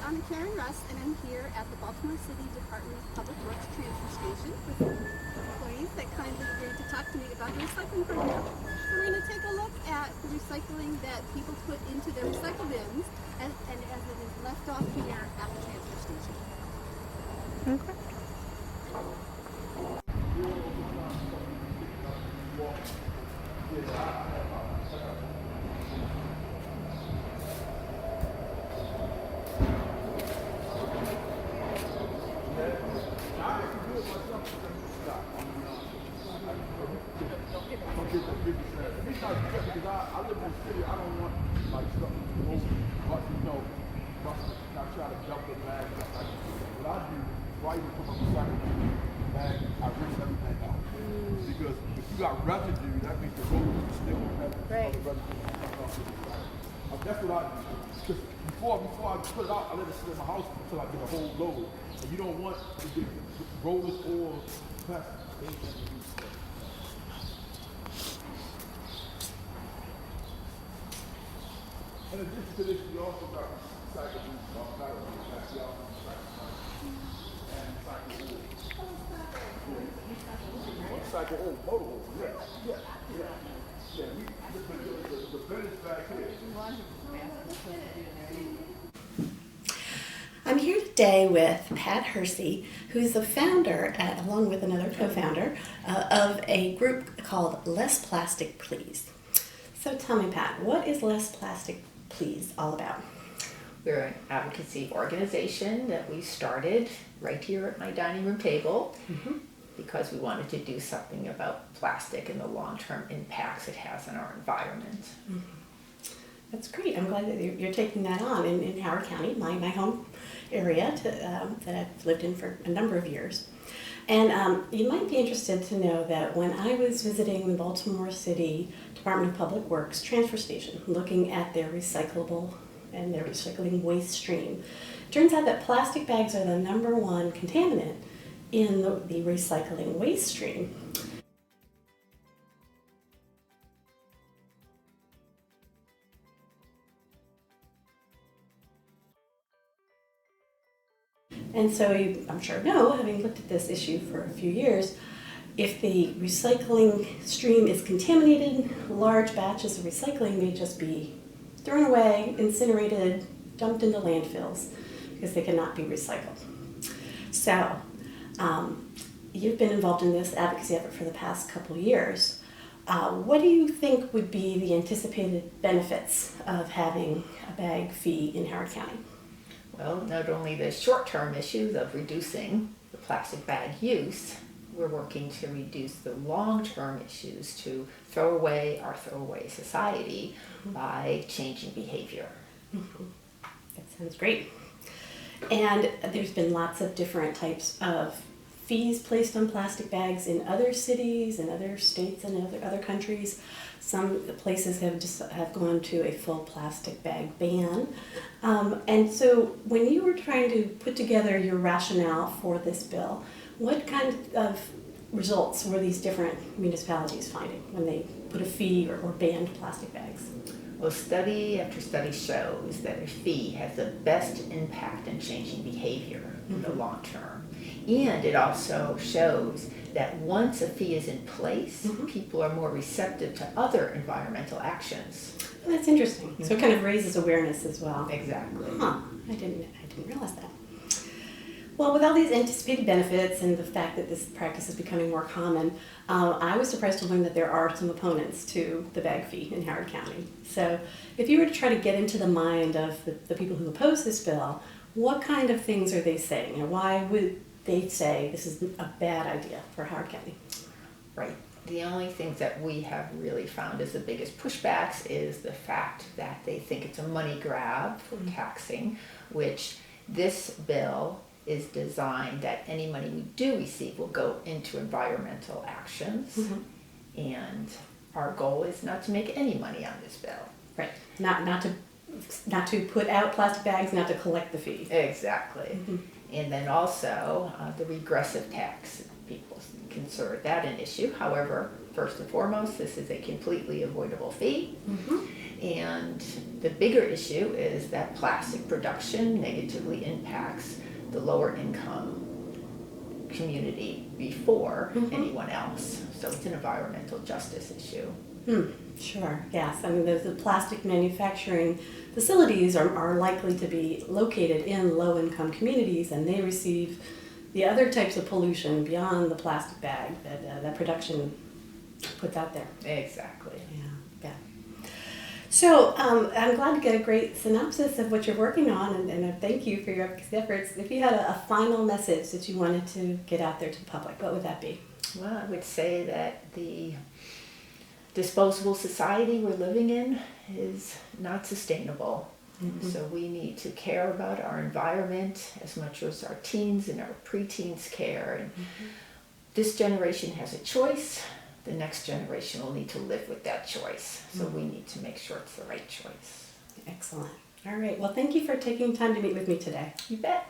I'm Carey and I'm here at the Baltimore City Department of Public Works transfer station with employees that kindly agreed to talk to me about the recycling program. So we're going to take a look at the recycling that people put into their recycle bins and as it is left off here at the transfer station. Okay. Because I live in the city, I don't want like stuff to go, but not try to dump the bag. What I do, right when I put my recycling bag, I rinse everything out. Because if you got residue, that means the road is still residue. Right. That's what I do. Because before I put it out, I let it sit in my house until I get a whole load. And you don't want to get rollers or plastic. In addition to this, we also got recyclable metals, and recycle oil, motor oil, yeah. The bin is back here. I'm here today with Pat Hersey, who's the founder, along with another co-founder, of a group called Less Plastic Please. So tell me, Pat, what is Less Plastic Please all about? We're an advocacy organization that we started right here at my dining room table because we wanted to do something about plastic and the long-term impacts it has on our environment. That's great. I'm glad that you're taking that on in Howard County, my home area that I've lived in for a number of years. And you might be interested to know that when I was visiting the Baltimore City Department of Public Works transfer station, looking at their recyclable and their recycling waste stream, it turns out that plastic bags are the #1 contaminant in the recycling waste stream. And so you, I'm sure know, having looked at this issue for a few years, if the recycling stream is contaminated, large batches of recycling may just be thrown away, incinerated, dumped into landfills because they cannot be recycled. So you've been involved in this advocacy effort for the past couple of years. What do you think would be the anticipated benefits of having a bag fee in Howard County? Well, not only the short-term issues of reducing the plastic bag use, we're working to reduce the long-term issues to throw away our throwaway society by changing behavior. That sounds great. And there's been lots of different types of fees placed on plastic bags in other cities and other states and other countries. Some places have gone to a full plastic bag ban. And so when you were trying to put together your rationale for this bill, what kind of results were these different municipalities finding when they put a fee or banned plastic bags? Well, study after study shows that a fee has the best impact in changing behavior in the long term. And it also shows that once a fee is in place, people are more receptive to other environmental actions. Well, that's interesting. So it kind of raises awareness as well. Exactly. Huh. I didn't realize that. Well, with all these anticipated benefits and the fact that this practice is becoming more common, I was surprised to learn that there are some opponents to the bag fee in Howard County. So if you were to try to get into the mind of the people who oppose this bill, what kind of things are they saying? And why would they say this is a bad idea for Howard County? Right. The only things that we have really found as the biggest pushbacks is the fact that they think it's a money grab for taxing, which this bill is designed that any money we do receive will go into environmental actions. And our goal is not to make any money on this bill. Right. Not to put out plastic bags, not to collect the fee. Exactly. And then also the regressive tax. People consider that an issue. However, first and foremost, this is a completely avoidable fee. And the bigger issue is that plastic production negatively impacts the lower income community before anyone else. So it's an environmental justice issue. Sure, yes. I mean, the plastic manufacturing facilities are likely to be located in low-income communities, and they receive the other types of pollution beyond the plastic bag that production puts out there. Exactly. Yeah. So I'm glad to get a great synopsis of what you're working on, and I thank you for your efforts. If you had a final message that you wanted to get out there to the public, what would that be? Well, I would say that the disposable society we're living in is not sustainable. So we need to care about our environment as much as our teens and our preteens care. And this generation has a choice. The next generation will need to live with that choice. So we need to make sure it's the right choice. Excellent. All right. Well, thank you for taking time to meet with me today. You bet.